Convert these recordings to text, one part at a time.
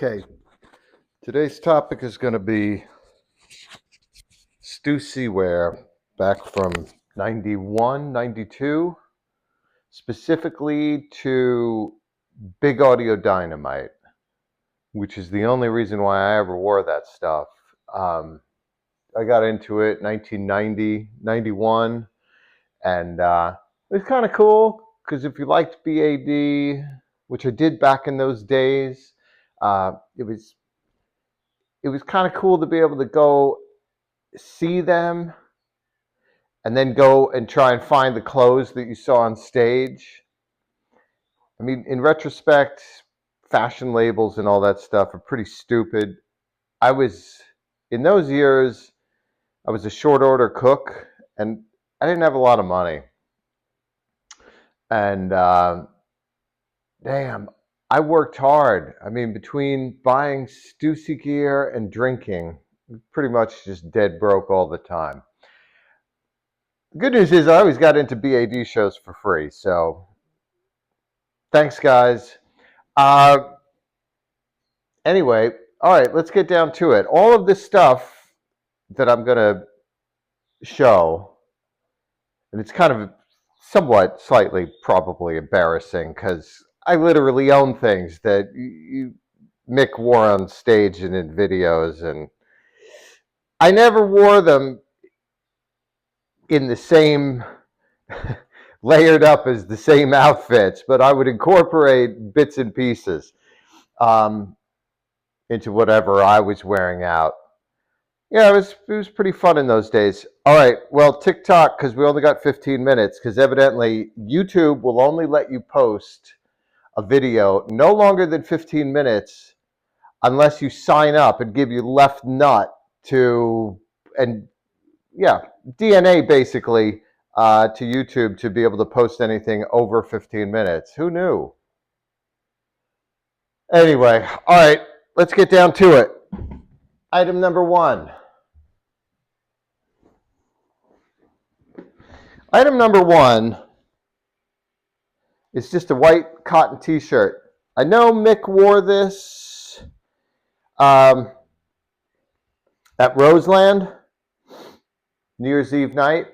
Okay, today's topic is going to be Stussy wear back from 91, 92, specifically to Big Audio Dynamite, which is the only reason why I ever wore that stuff. I got into it 1990, 91, and it was kind of cool because if you liked b.a.d, which I did back in those days, it was kind of cool to be able to go see them and then go and try and find the clothes that you saw on stage. I mean, in retrospect, fashion labels and all that stuff are pretty stupid. In those years, I was a short order cook and I didn't have a lot of money. And damn, I worked hard. I mean, between buying Stussy gear and drinking, pretty much just dead broke all the time. The good news is I always got into b.a.d shows for free, so thanks, guys. Anyway, all right, let's get down to it. All of this stuff that I'm going to show, and it's kind of somewhat slightly probably embarrassing because I literally own things that Mick wore on stage and in videos, and I never wore them in the same layered up as the same outfits, but I would incorporate bits and pieces into whatever I was wearing out. Yeah, it was pretty fun in those days. All right, well, TikTok, because we only got 15 minutes, because evidently YouTube will only let you post a video no longer than 15 minutes unless you sign up and give your left nut to, and yeah, DNA basically, to YouTube to be able to post anything over 15 minutes. Who knew? Anyway, all right, let's get down to it. Item number one. Item number one is just a white cotton t-shirt. I know Mick wore this at Roseland, New Year's Eve night.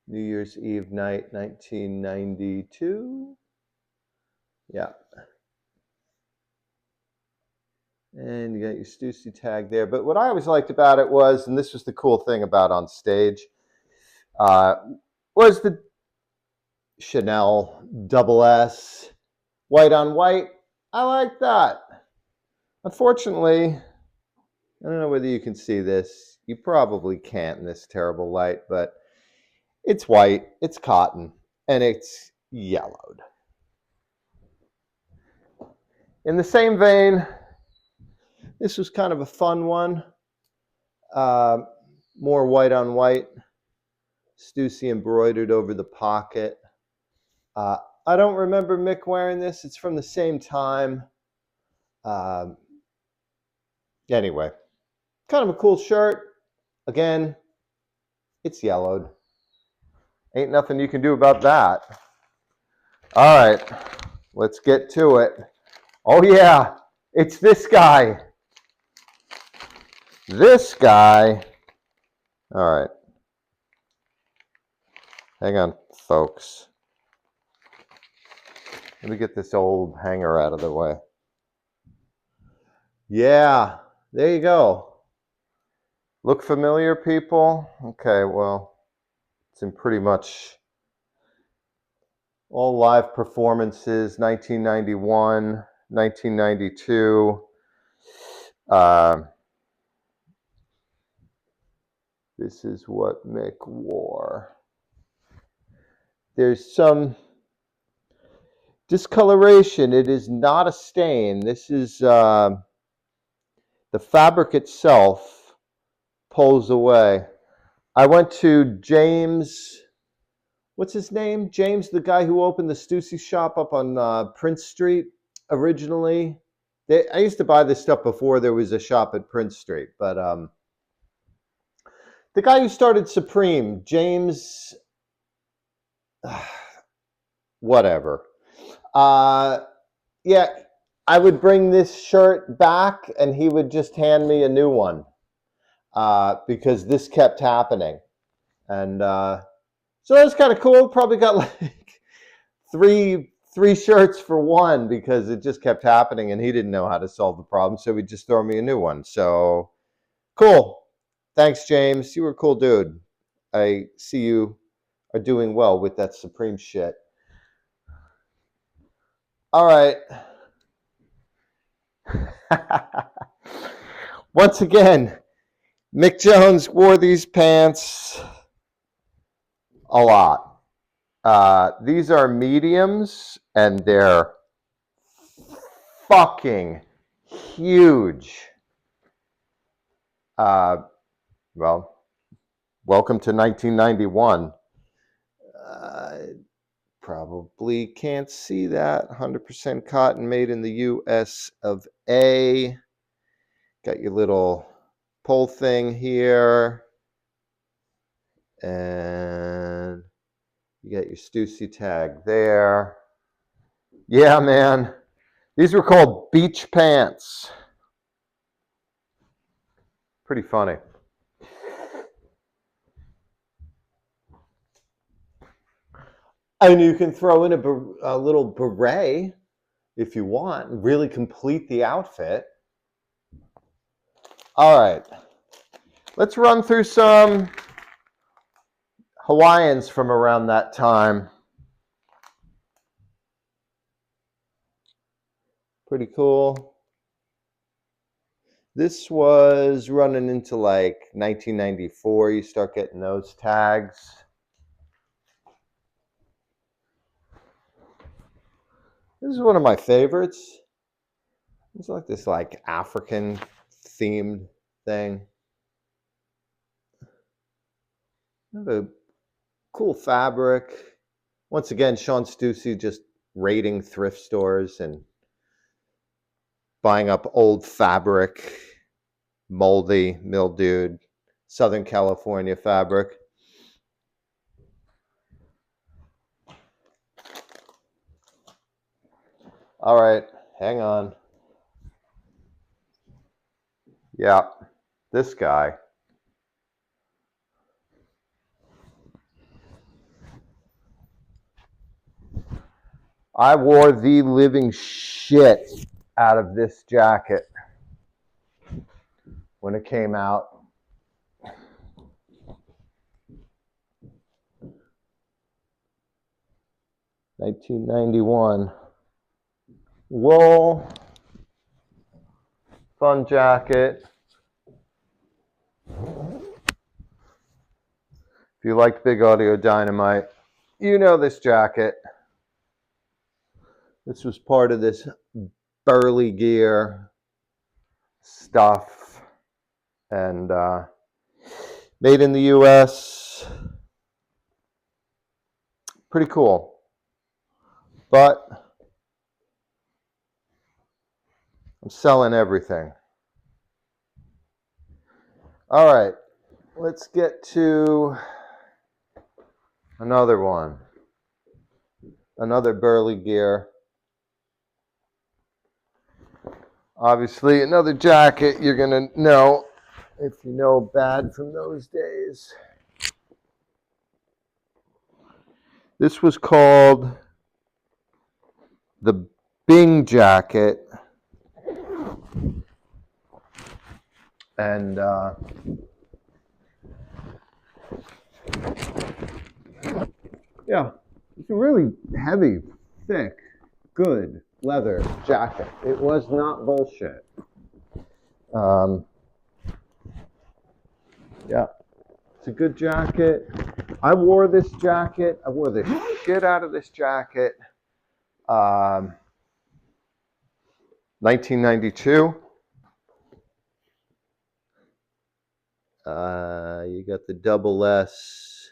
New Year's Eve night, 1992. Yeah. And you got your Stussy tag there. But what I always liked about it was, and this was the cool thing about on stage, was the Chanel double S, white on white. I like that. Unfortunately, I don't know whether you can see this. You probably can't in this terrible light, but it's white, it's cotton, and it's yellowed. In the same vein, this was kind of a fun one. More white on white. Stussy embroidered over the pocket. I don't remember Mick wearing this. It's from the same time. Anyway, kind of a cool shirt. Again, it's yellowed. Ain't nothing you can do about that. All right, let's get to it. Oh yeah, it's this guy. This guy. All right. Hang on, folks. Let me get this old hanger out of the way. Yeah, there you go. Look familiar, people? Okay, well, it's in pretty much all live performances, 1991, 1992. This is what Mick wore. There's some discoloration. It is not a stain. This is the fabric itself pulls away. I went to James, what's his name? James, the guy who opened the Stussy shop up on Prince Street originally. I used to buy this stuff before there was a shop at Prince Street, but the guy who started Supreme, James, whatever. Yeah, I would bring this shirt back and he would just hand me a new one because this kept happening. And so that was kind of cool. Probably got like three shirts for one because it just kept happening and he didn't know how to solve the problem. So he'd just throw me a new one. So cool. Thanks, James. You were a cool dude. I see you are doing well with that Supreme shit. All right. Once again, Mick Jones wore these pants a lot. These are mediums and they're fucking huge. Well, welcome to 1991. Probably can't see that. 100% cotton made in the US of A. Got your little pull thing here. And you got your Stussy tag there. Yeah, man. These were called beach pants. Pretty funny. And you can throw in a little beret if you want and really complete the outfit. All right. Let's run through some Hawaiians from around that time. Pretty cool. This was running into like 1994. You start getting those tags. This is one of my favorites. It's like this like African themed thing. A cool fabric. Once again, Sean Stussy just raiding thrift stores and buying up old fabric, moldy, mildewed, Southern California fabric. All right, hang on. Yeah, this guy. I wore the living shit out of this jacket when it came out. $1991. Wool. Fun jacket. If you liked Big Audio Dynamite, you know this jacket. This was part of this burly gear stuff and made in the US. Pretty cool. But I'm selling everything. All right, let's get to another one. Another burly gear. Obviously, another jacket you're going to know if you know b.a.d from those days. This was called the Bing jacket. And yeah, it's a really heavy, thick, good leather jacket. It was not bullshit. Yeah, it's a good jacket. I wore this jacket. I wore the shit out of this jacket. 1992. You got the double S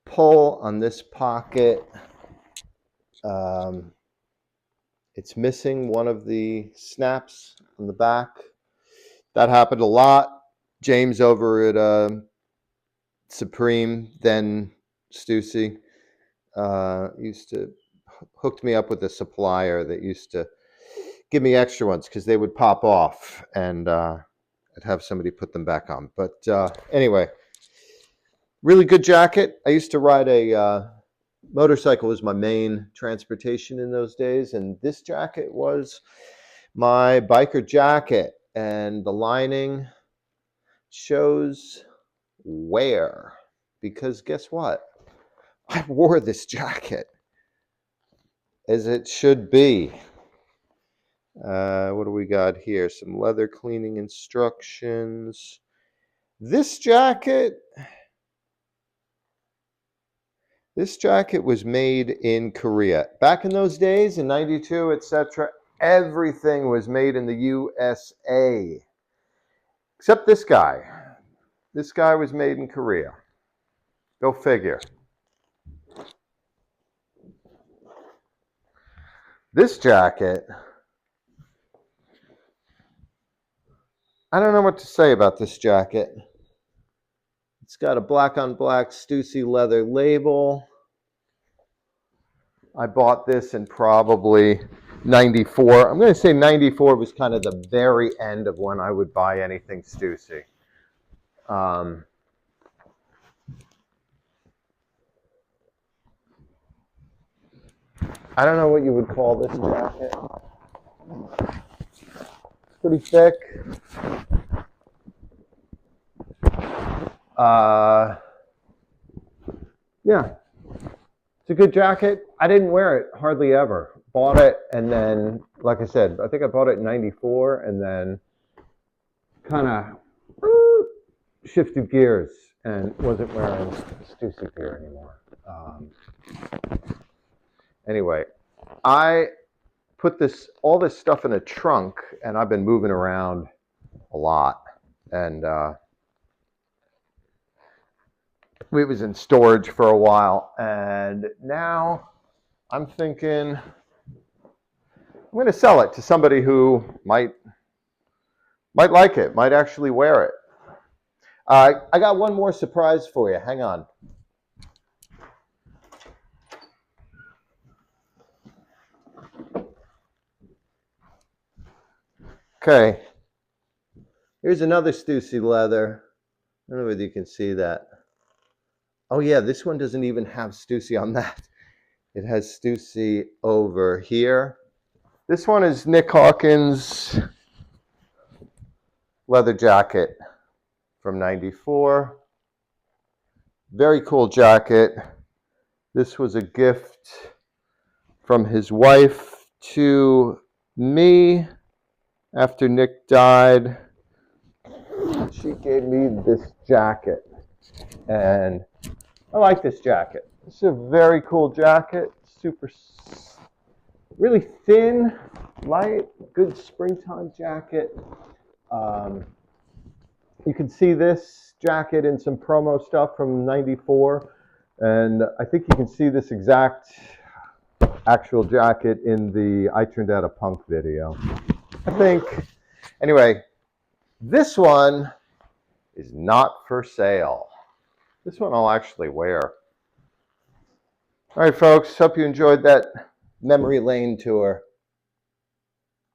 pull on this pocket. It's missing one of the snaps on the back. That happened a lot. James over at Supreme then Stussy. Used to hooked me up with a supplier that used to give me extra ones because they would pop off, and I'd have somebody put them back on. But anyway, really good jacket. I used to ride a motorcycle was my main transportation in those days, and this jacket was my biker jacket, and the lining shows wear, because guess what? I wore this jacket as it should be. What do we got here? Some leather cleaning instructions. This jacket was made in Korea. Back in those days, in 92, etc., everything was made in the USA. Except this guy. This guy was made in Korea. Go figure. This jacket, I don't know what to say about this jacket. It's got a black on black Stussy leather label. I bought this in probably 94. I'm going to say 94 was kind of the very end of when I would buy anything Stussy. I don't know what you would call this jacket. It's pretty thick. Yeah, it's a good jacket. I didn't wear it hardly ever. Bought it, and then, like I said, I think I bought it in 94, and then kind of shifted gears and wasn't wearing Stussy gear anymore. Anyway, I put all this stuff in a trunk, and I've been moving around a lot, and it was in storage for a while, and now I'm thinking I'm going to sell it to somebody who might like it, might actually wear it. I got one more surprise for you. Hang on. Okay. Here's another Stussy leather. I don't know whether you can see that. Oh yeah, this one doesn't even have Stussy on that. It has Stussy over here. This one is Nick Hawkins leather jacket from 94. Very cool jacket. This was a gift from his wife to me after Nick died. She gave me this jacket, and I like this jacket. It's a very cool jacket, really thin, light, good springtime jacket. You can see this jacket in some promo stuff from 94, and I think you can see this exact actual jacket in the I Turned Out a Punk video. I think. Anyway, this one is not for sale. This one I'll actually wear. All right, folks, hope you enjoyed that memory lane tour.